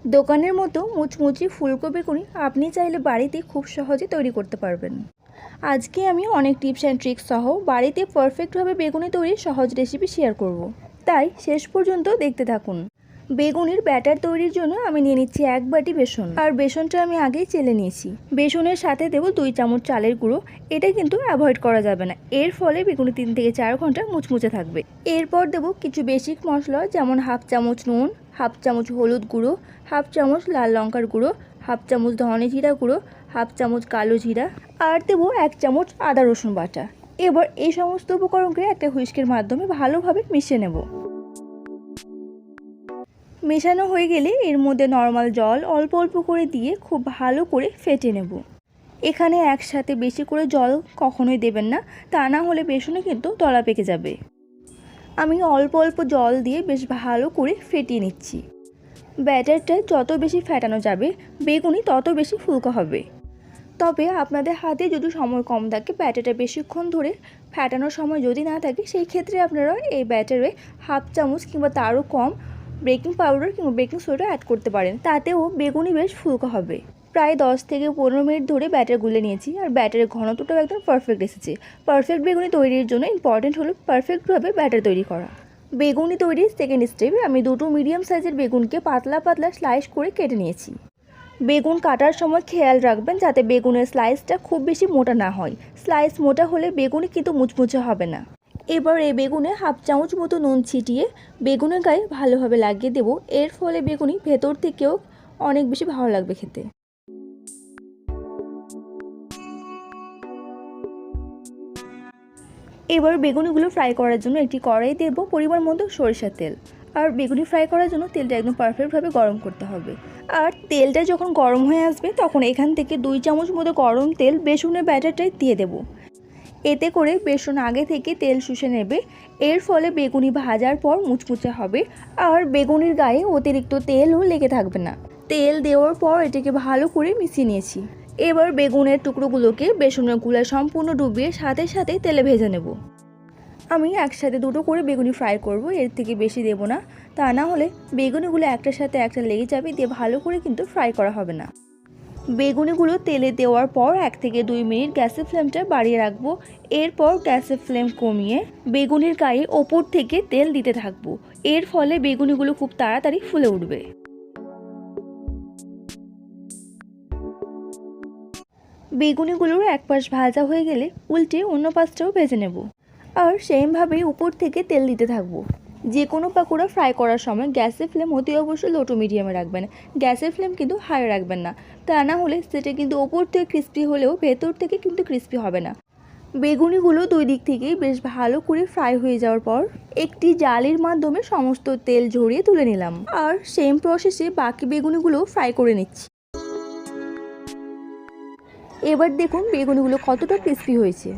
দোকানের মতো মুচমুচে ফুলকো বেগুনি আপনি চাইলে বাড়িতে খুব সহজে তৈরি করতে পারবেন। আজকে আমি অনেক টিপস অ্যান্ড ট্রিক্স সহ বাড়িতে পারফেক্টভাবে বেগুনি তৈরির সহজ রেসিপি শেয়ার করব। তাই শেষ পর্যন্ত দেখতে থাকুন। বেগুনির ব্যাটার তৈরির জন্য আমি নিয়ে নিচ্ছি 1 বাটি বেসন, আর বেসনটা আমি আগেই চেলে নিয়েছি। বেসনের সাথে দেব 2 চামচ চালের গুঁড়ো। এটা কিন্তু অ্যাভয়েড করা যাবে না, এর ফলে বেগুনি 3 থেকে 4 ঘন্টা মুচমুচে থাকবে। এরপর দেব কিছু বেসিক মশলা, যেমন 1/2 চামচ নুন, 1/2 চামচ হলুদ গুঁড়ো, 1/2 চামচ লাল লঙ্কার গুঁড়ো, 1/2 চামচ ধনে জিরা গুঁড়ো, 1/2 চামচ কালো জিরা, আর দেব 1 চামচ আদা রসুন বাটা। এবার এই সমস্ত উপকরণকে একটা হুইস্কের মাধ্যমে ভালোভাবে মিশিয়ে নেব। মেশানো হয়ে গেলে এর মধ্যে নর্মাল জল অল্প অল্প করে দিয়ে খুব ভালো করে ফেটে নেব। এখানে একসাথে বেশি করে জল কখনোই দেবেন না, তা না হলে বেসনে কিন্তু দলা পেকে যাবে। আমি অল্প অল্প জল দিয়ে বেশ ভালো করে ফেটিয়ে নিচ্ছি। ব্যাটারটা যত বেশি ফেটানো যাবে বেগুনি তত বেশি ফুলকো হবে। তবে আপনাদের হাতে যদি সময় কম থাকে, ব্যাটারটা বেশিক্ষণ ধরে ফেটানোর সময় যদি না থাকে, সেই ক্ষেত্রে আপনারা এই ব্যাটারে 1/2 চামচ কিংবা তারও কম বেকিং পাউডার কিংবা বেকিং সোডা অ্যাড করতে পারেন, তাতেও বেগুনি বেশ ফুলকো হবে। প্রায় 10 থেকে 15 মিনিট ধরে ব্যাটার গুলে নিয়েছি, আর ব্যাটারের ঘনত্বটাও একদম পারফেক্ট এসেছে। পারফেক্ট বেগুনি তৈরির জন্য ইম্পর্টেন্ট হলো পারফেক্টভাবে ব্যাটার তৈরি করা। বেগুনি তৈরির সেকেন্ড স্টেপে আমি 2টো মিডিয়াম সাইজের বেগুনকে পাতলা পাতলা স্লাইস করে কেটে নিয়েছি। বেগুন কাটার সময় খেয়াল রাখবেন যাতে বেগুনের স্লাইসটা খুব বেশি মোটা না হয়। স্লাইস মোটা হলে বেগুনি কিন্তু মুচমুচে হবে না। এবার এই বেগুনে 1/2 চামচ মতো নুন ছিটিয়ে বেগুনের গায়ে ভালোভাবে লাগিয়ে দেব। এর ফলে বেগুনি ভেতর থেকেও অনেক বেশি ভালো লাগবে খেতে। এবার বেগুনিগুলো ফ্রাই করার জন্য একটি কড়াই দেব পরিমাণ মতো সরিষার তেল। আর বেগুনি ফ্রাই করার জন্য তেলটা একদম পারফেক্টভাবে গরম করতে হবে। আর তেলটা যখন গরম হয়ে আসবে তখন এখান থেকে 2 চামচ মতো গরম তেল বেসনের ব্যাটারটায় দিয়ে দেব। এতে করে বেসন আগে থেকে তেল শুষে নেবে। এর ফলে বেগুনি ভাজার পর মুচমুচে হবে, আর বেগুনির গায়ে অতিরিক্ত তেলও লেগে থাকবে না। তেল দেওয়ার পর এটাকে ভালো করে মিশিয়ে নিয়েছি। এবার বেগুনের টুকরোগুলোকে বেসনের গুলায় সম্পূর্ণ ডুবিয়ে সাথে সাথে তেলে ভেজে নেব। আমি একসাথে 2টো করে বেগুনি ফ্রাই করব, এর থেকে বেশি দেব না, তা না হলে বেগুনিগুলো একটার সাথে একটা লেগে যাবে, দিয়ে ভালো করে কিন্তু ফ্রাই করা হবে না। বেগুনিগুলো তেলে দেওয়ার পর 1 থেকে 2 মিনিট গ্যাসের ফ্লেমটা বাড়িয়ে রাখবো। এরপর গ্যাসের ফ্লেম কমিয়ে বেগুনির গায়ে ওপর থেকে তেল দিতে থাকবো। এর ফলে বেগুনিগুলো খুব তাড়াতাড়ি ফুলে উঠবে। বেগুনিগুলোর এক পাশ ভাজা হয়ে গেলে উল্টে অন্য পাশটাও ভেজে নেব, আর সেমভাবেই উপর থেকে তেল দিতে থাকবো। যে কোনো পাকোড়া ফ্রাই করার সময় গ্যাসের ফ্লেম অতি অবশ্যই লো টু মিডিয়ামে রাখবেন। গ্যাসের ফ্লেম কিন্তু হাই রাখবেন না, তা না হলে সেটা কিন্তু ওপর থেকে ক্রিস্পি হলেও ভেতর থেকে কিন্তু ক্রিস্পি হবে না। বেগুনিগুলো 2 দিক থেকেই বেশ ভালো করে ফ্রাই হয়ে যাওয়ার পর একটি জালির মাধ্যমে সমস্ত তেল ঝরিয়ে তুলে নিলাম, আর সেম প্রসেসে বাকি বেগুনিগুলো ফ্রাই করে নিচ্ছি। এবার দেখুন বেগুনিগুলো কতটা ক্রিস্পি হয়েছে।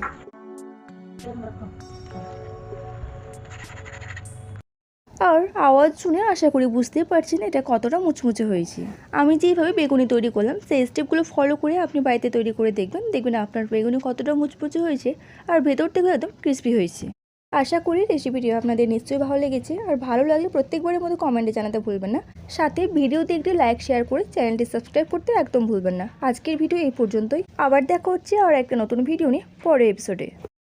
আর আওয়াজ শুনে আশা করি বুঝতেই পারছেন এটা কতটা মুচমুচে হয়েছে। আমি যেভাবে বেগুনি তৈরি করলাম সেই স্টেপগুলো ফলো করে আপনি বাড়িতে তৈরি করে দেখবেন আপনার বেগুনি কতটা মুচমুচে হয়েছে, আর ভেতর থেকে একদম ক্রিস্পি হয়েছে। আশা করি রেসিপিটি আপনাদের নিশ্চয়ই ভালো লেগেছে, আর ভালো লাগলে প্রত্যেকবারের মতো কমেন্টে জানাতে ভুলবেন না। সাথে ভিডিওতে একটি লাইক শেয়ার করে চ্যানেলটি সাবস্ক্রাইব করতে একদম ভুলবেন না। আজকের ভিডিও এই পর্যন্তই, আবার দেখা হচ্ছে আর একটা নতুন ভিডিও নিয়ে পরের এপিসোডে।